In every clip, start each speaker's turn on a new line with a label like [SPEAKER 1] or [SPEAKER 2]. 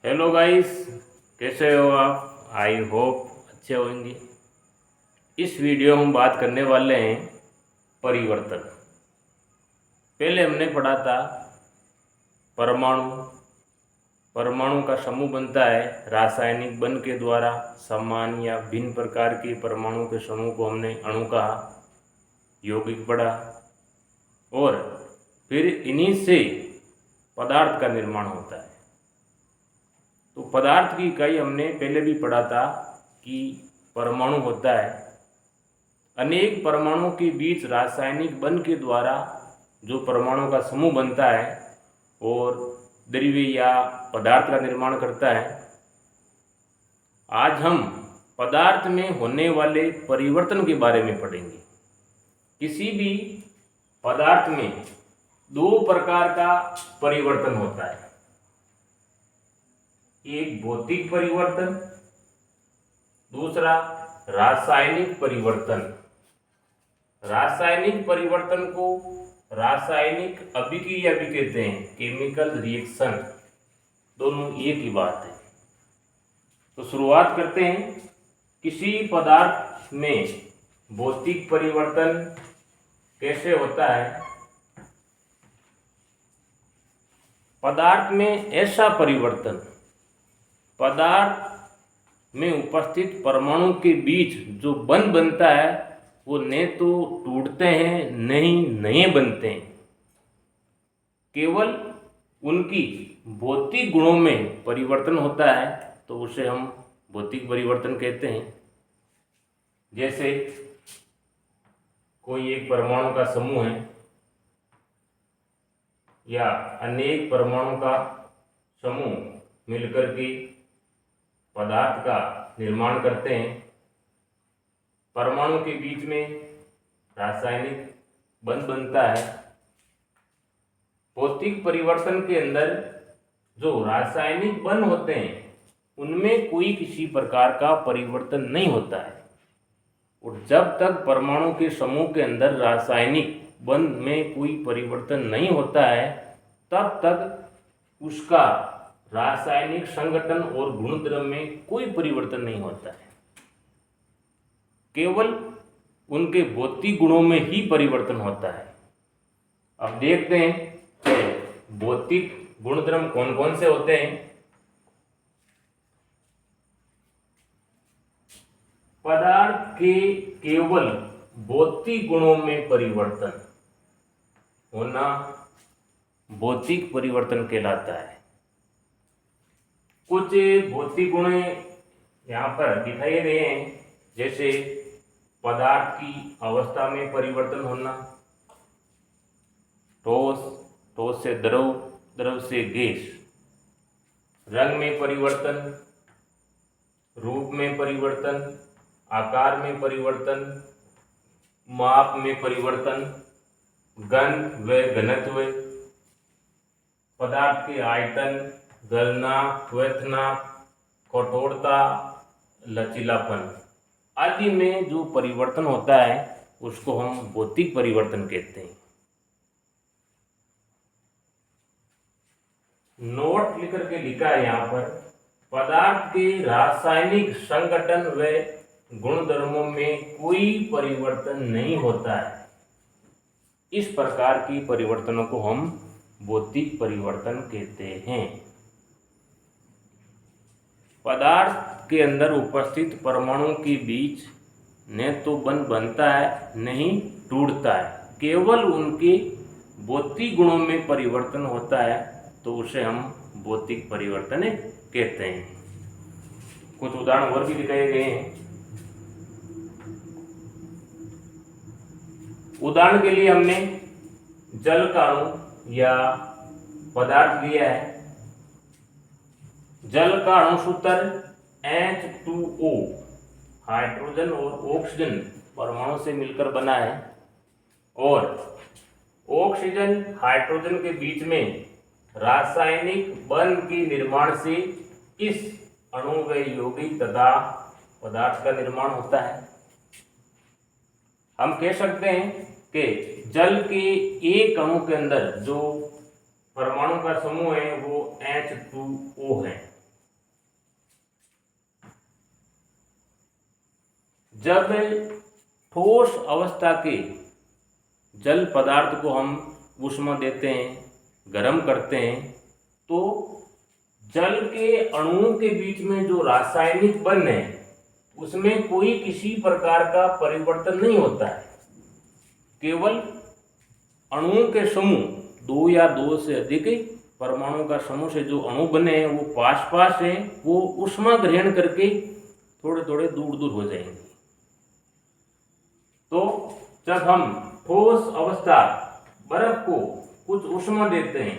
[SPEAKER 1] Hello guys, कैसे हो आप? आई होप अच्छे होंगे। इस वीडियो में हम बात करने वाले हैं परिवर्तन। पहले हमने पढ़ा था परमाणु। परमाणु का समूह बनता है रासायनिक बंध के द्वारा। समान या भिन्न प्रकार के परमाणु के समूह को हमने अणु कहा, यौगिक पढ़ा। और फिर इन्हीं से पदार्थ का निर्माण होता है। तो पदार्थ की इकाई हमने पहले भी पढ़ा था कि परमाणु होता है। अनेक परमाणुओं के बीच रासायनिक बंध के द्वारा जो परमाणु का समूह बनता है और द्रव्य या पदार्थ का निर्माण करता है। आज हम पदार्थ में होने वाले परिवर्तन के बारे में पढ़ेंगे। किसी भी पदार्थ में दो प्रकार का परिवर्तन होता है, एक भौतिक परिवर्तन, दूसरा रासायनिक परिवर्तन। रासायनिक परिवर्तन को रासायनिक अभिक्रिया भी कहते हैं, केमिकल रिएक्शन। दोनों एक ही बात है। तो शुरुआत करते हैं। किसी पदार्थ में भौतिक परिवर्तन कैसे होता है? पदार्थ में ऐसा परिवर्तन, पदार्थ में उपस्थित परमाणु के बीच जो बंध बनता है वो न तो टूटते हैं नहीं बनते हैं। केवल उनकी भौतिक गुणों में परिवर्तन होता है, तो उसे हम भौतिक परिवर्तन कहते हैं। जैसे कोई एक परमाणु का समूह है या अनेक परमाणु का समूह मिलकर के पदार्थ का निर्माण करते हैं। परमाणु के बीच में रासायनिक बंध बनता है। भौतिक परिवर्तन के अंदर जो रासायनिक बंध होते हैं उनमें कोई किसी प्रकार का परिवर्तन नहीं होता है। और जब तक परमाणु के समूह के अंदर रासायनिक बंध में कोई परिवर्तन नहीं होता है, तब तक उसका रासायनिक संगठन और गुणधर्म में कोई परिवर्तन नहीं होता है। केवल उनके भौतिक गुणों में ही परिवर्तन होता है। अब देखते हैं कि भौतिक गुणधर्म कौन कौन से होते हैं। पदार्थ के केवल भौतिक गुणों में परिवर्तन होना भौतिक परिवर्तन कहलाता है। कुछ भौतिक गुण यहाँ पर दिखाए गए हैं, जैसे पदार्थ की अवस्था में परिवर्तन होना, ठोस से द्रव, द्रव से गैस, रंग में परिवर्तन, रूप में परिवर्तन, आकार में परिवर्तन, माप में परिवर्तन, गंध व घनत्व, पदार्थ के आयतन, गलना, क्वथना, कठोरता, लचीलापन आदि में जो परिवर्तन होता है उसको हम भौतिक परिवर्तन कहते हैं। नोट लिखकर के लिखा है यहाँ पर, पदार्थ के रासायनिक संगठन व गुणधर्मों में कोई परिवर्तन नहीं होता है। इस प्रकार की परिवर्तनों को हम भौतिक परिवर्तन कहते हैं। पदार्थ के अंदर उपस्थित परमाणु के बीच न तो बंध बनता है नहीं टूटता है, केवल उनके भौतिक गुणों में परिवर्तन होता है, तो उसे हम भौतिक परिवर्तन कहते हैं। कुछ उदाहरण और भी दिखाए गए हैं। उदाहरण के लिए हमने जल का अणु या पदार्थ लिया है। जल का अणु सूत्र H2O हाइड्रोजन और ऑक्सीजन परमाणु से मिलकर बना है, और ऑक्सीजन हाइड्रोजन के बीच में रासायनिक बंध के निर्माण से इस अणु व यौगिक तथा पदार्थ का निर्माण होता है। हम कह सकते हैं कि जल के एक अणु के अंदर जो परमाणु का समूह है वो H2O है। जब ठोस अवस्था के जल पदार्थ को हम ऊष्मा देते हैं, गर्म करते हैं, तो जल के अणुओं के बीच में जो रासायनिक बंध है उसमें कोई किसी प्रकार का परिवर्तन नहीं होता है। केवल अणुओं के समूह, दो या दो से अधिक परमाणु का समूह से जो अणु बने हैं वो पास पास हैं, वो ऊष्मा ग्रहण करके थोड़े थोड़े दूर दूर हो जाएंगे। तो जब हम ठोस अवस्था बर्फ को कुछ ऊष्मा देते हैं,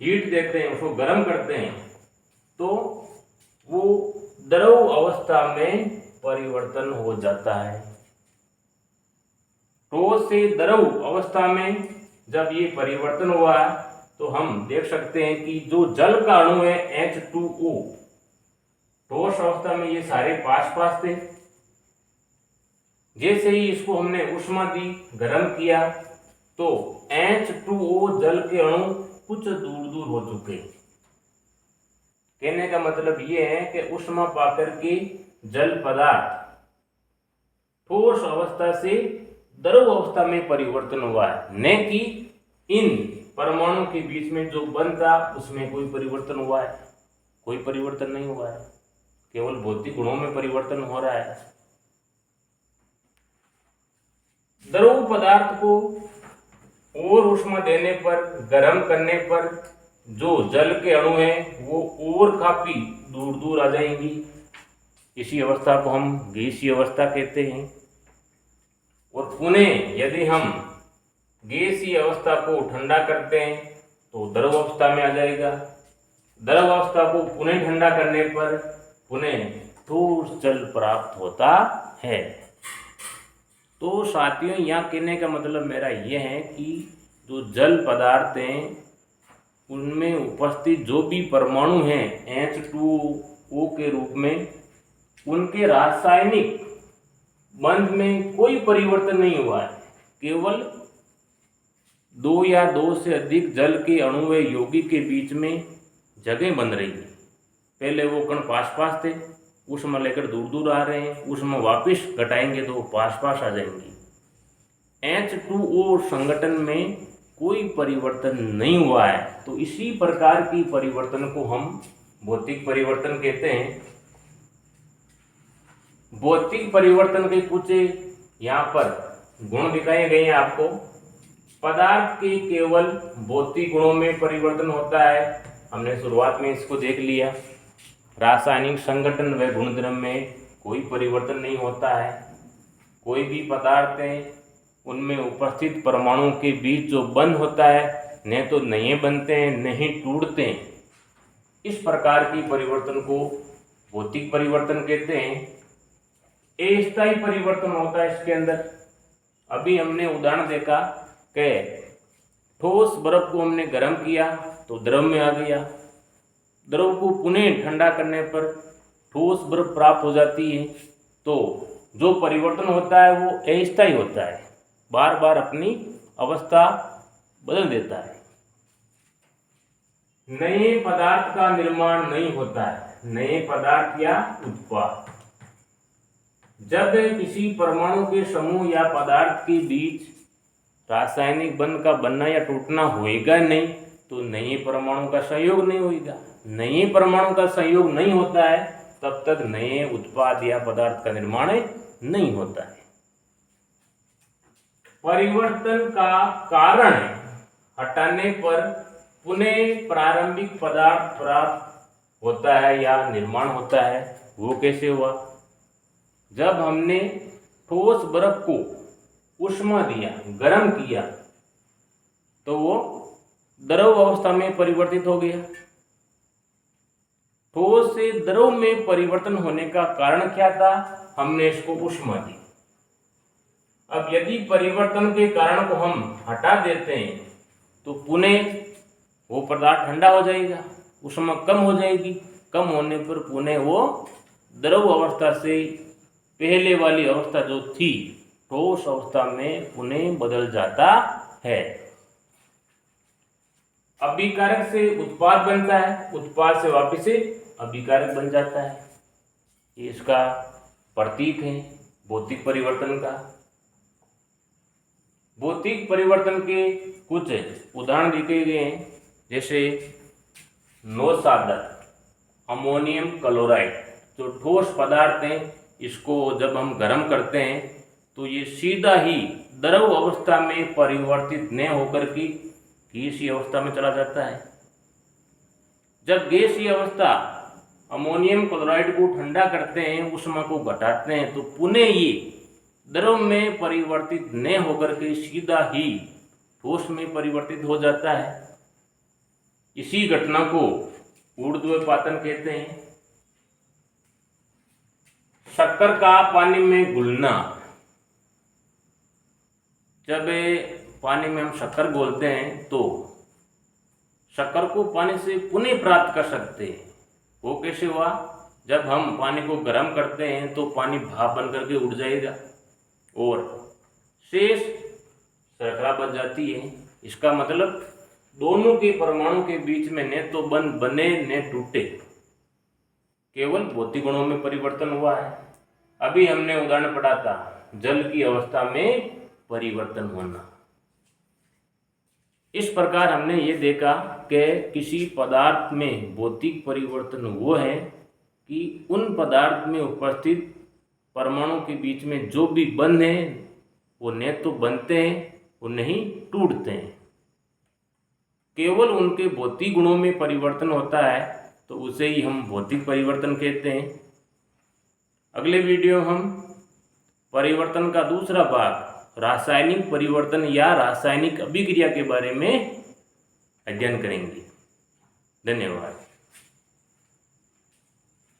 [SPEAKER 1] हीट देते हैं, उसको गर्म करते हैं, तो वो द्रव अवस्था में परिवर्तन हो जाता है। ठोस से द्रव अवस्था में जब ये परिवर्तन हुआ तो हम देख सकते हैं कि जो जल का अणु है H2O, ठोस अवस्था में ये सारे पास पास थे। जैसे ही इसको हमने ऊष्मा दी, गर्म किया, तो H2O जल के अणु कुछ दूर दूर हो चुके। कहने का मतलब ये है कि ऊष्मा पाकर के जल पदार्थ ठोस अवस्था से द्रव अवस्था में परिवर्तन हुआ है, न कि इन परमाणु के बीच में जो बंध था उसमें कोई परिवर्तन हुआ है। कोई परिवर्तन नहीं हुआ है, केवल भौतिक गुणों में परिवर्तन हो रहा है। द्रव पदार्थ को और ऊष्मा देने पर, गर्म करने पर जो जल के अणु हैं वो और काफी दूर दूर आ जाएंगी। इसी अवस्था को हम गैसीय अवस्था कहते हैं। और पुनः यदि हम गैसीय अवस्था को ठंडा करते हैं तो द्रव अवस्था में आ जाएगा। द्रव अवस्था को पुनः ठंडा करने पर पुनः ठोस जल प्राप्त होता है। तो साथियों, यहाँ कहने का मतलब मेरा यह है कि जो जल पदार्थ हैं उनमें उपस्थित जो भी परमाणु हैं H2O के रूप में, उनके रासायनिक बंध में कोई परिवर्तन नहीं हुआ है। केवल दो या दो से अधिक जल के अणु व यौगिक के बीच में जगह बन रही है। पहले वो कण पास पास थे, ऊष्मा लेकर दूर दूर आ रहे हैं, ऊष्मा वापिस घटाएंगे तो वो पास पास आ जाएंगी। H2O संगठन में कोई परिवर्तन नहीं हुआ है। तो इसी प्रकार की परिवर्तन को हम भौतिक परिवर्तन कहते हैं। भौतिक परिवर्तन के कुछ यहाँ पर गुण दिखाए गए हैं आपको। पदार्थ के केवल भौतिक गुणों में परिवर्तन होता है, हमने शुरुआत में इसको देख लिया। रासायनिक संगठन व गुणधर्म में कोई परिवर्तन नहीं होता है। कोई भी पदार्थ है उनमें उपस्थित परमाणुओं के बीच जो बंध होता है, न तो नए बनते हैं न ही टूटते हैं। इस प्रकार की परिवर्तन को भौतिक परिवर्तन कहते हैं। अस्थायी परिवर्तन होता है इसके अंदर। अभी हमने उदाहरण देखा कि ठोस बर्फ को हमने गर्म किया तो द्रव में आ गया। द्रव को पुनः ठंडा करने पर ठोस बर्फ प्राप्त हो जाती है। तो जो परिवर्तन होता है वो अस्थायी होता है, बार बार अपनी अवस्था बदल देता है। नए पदार्थ का निर्माण नहीं होता है, नए पदार्थ या उत्पाद। जब किसी परमाणु के समूह या पदार्थ के बीच रासायनिक बंध का बनना या टूटना होएगा नहीं तो नए परमाणु का संयोग नहीं होगा। नए परमाणु का संयोग नहीं होता है तब तक नए उत्पाद या पदार्थ का निर्माण नहीं होता है। परिवर्तन का कारण हटाने पर पुनः प्रारंभिक पदार्थ प्राप्त होता है या निर्माण होता है। वो कैसे हुआ? जब हमने ठोस बर्फ को ऊष्मा दिया, गर्म किया, तो वो द्रव अवस्था में परिवर्तित हो गया। ठोस से द्रव में परिवर्तन होने का कारण क्या था? हमने इसको ऊष्मा दी। अब यदि परिवर्तन के कारण को हम हटा देते हैं तो पुनः वो पदार्थ ठंडा हो जाएगा, ऊष्मा कम हो जाएगी। कम होने पर पुनः वो द्रव अवस्था से पहले वाली अवस्था जो थी ठोस अवस्था में पुनः बदल जाता है। अभिकारक से उत्पाद बनता है, उत्पाद से वापिस से अभिकारक बन जाता है। ये इसका प्रतीक हैं भौतिक परिवर्तन का। भौतिक परिवर्तन के कुछ उदाहरण दिए गए हैं, जैसे नौसादर अमोनियम क्लोराइड, जो ठोस पदार्थ हैं, इसको जब हम गर्म करते हैं तो ये सीधा ही द्रव अवस्था में परिवर्तित न होकर के गैसीय अवस्था में चला जाता है। जब गैसीय अवस्था अमोनियम क्लोराइड को ठंडा करते हैं, ऊष्मा को घटाते हैं, तो पुनः ये द्रव में परिवर्तित न होकर के सीधा ही ठोस में परिवर्तित हो जाता है। इसी घटना को ऊर्ध्वपातन कहते हैं। शक्कर का पानी में घुलना, जब पानी में हम शक्कर घोलते हैं तो शक्कर को पानी से पुनः प्राप्त कर सकते हैं। वो कैसे हुआ? जब हम पानी को गर्म करते हैं तो पानी भाप बन करके उड़ जाएगा और शेष शर्करा बच जाती है। इसका मतलब दोनों के परमाणु के बीच में न तो बंध बने न टूटे, केवल भौतिक गुणों में परिवर्तन हुआ है। अभी हमने उदाहरण पढ़ा था जल की अवस्था में परिवर्तन होना। इस प्रकार हमने ये देखा कि किसी पदार्थ में भौतिक परिवर्तन वो है कि उन पदार्थ में उपस्थित परमाणु के बीच में जो भी बंध हैं वो न तो बनते हैं और न ही टूटते हैं, केवल उनके भौतिक गुणों में परिवर्तन होता है, तो उसे ही हम भौतिक परिवर्तन कहते हैं। अगले वीडियो हम परिवर्तन का दूसरा भाग रासायनिक परिवर्तन या रासायनिक अभिक्रिया के बारे में अध्ययन करेंगे। धन्यवाद।